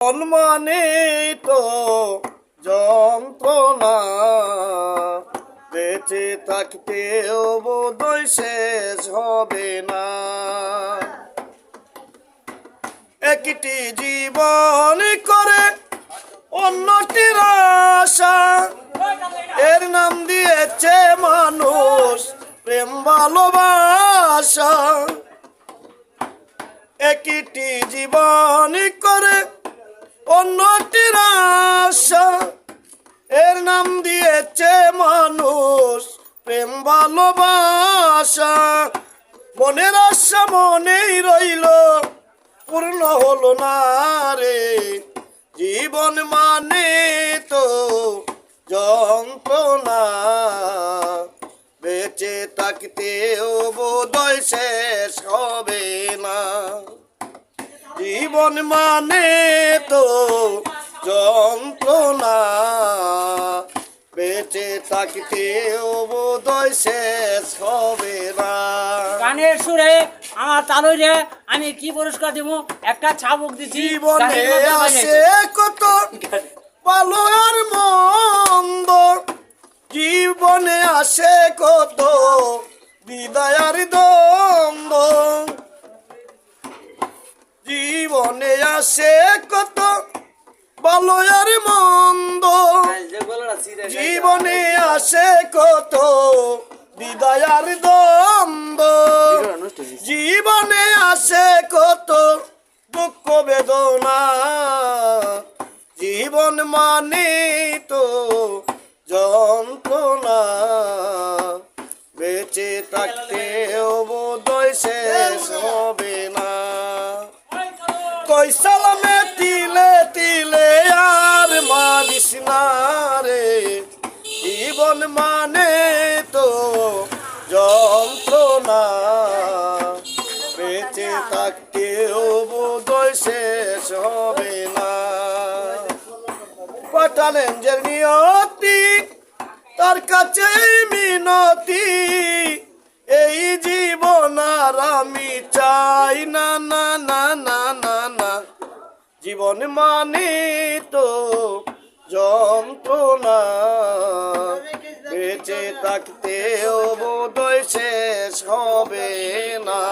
মানে তো যন্ত্রণা, বেঁচে থাকতেও বোধহয় শেষ হবে না। একটি জীবন করে অন্যটির আশা, এর নাম দিয়েছে মানুষ প্রেম ভালোবাসা। একটি জীবন করে অন্যটির আশা, এর নাম দিয়েছে মানুষ প্রেম ভালোবাসা। মনের আশা মনেই রইল, পূর্ণ হলো না রে। জীবন মানে তো যন্ত্রণা, বেঁচে থাকতেও বোধহয় শেষ হবে না। জীবন মানে তো যন্ত্রণা, বেঁচে থাকতেও বোধহয় শেষ হবে না। গানের সুরে আমার তালুরে আমি কি পুরস্কার দিব? একটা ছাবুক দিচ্ছি। জীবনে আসে কত ভালো আর মন্দ, জীবনে আসে কত বিদায় আর দ্বন্দ্ব। জীবনে আসে কত ভালো আর মন্দ, জীবনে আসে কত বিদায় আর দ্বন্দ্ব। জীবনে আসে কত দুঃখ বেদনা, জীবন মানে তো যন্ত্রণা, বেঁচে থাকতেও বোধহয় শেষ হবে না। কই সালামে তিলে তিলে আর মারিস না রে। জীবন মানে তো যন্ত্রণা, বেঁচে থাকতেও বোধহয় শেষ হবে না। পাঠালেন যে নিয়তি, তার কাছে মিনতি, এই জীবন আর আমি চাই না না না না না না। জীবন মানে তো যন্ত্রণা, বেঁচে থাকতেও বোধহয় শেষ হবে না।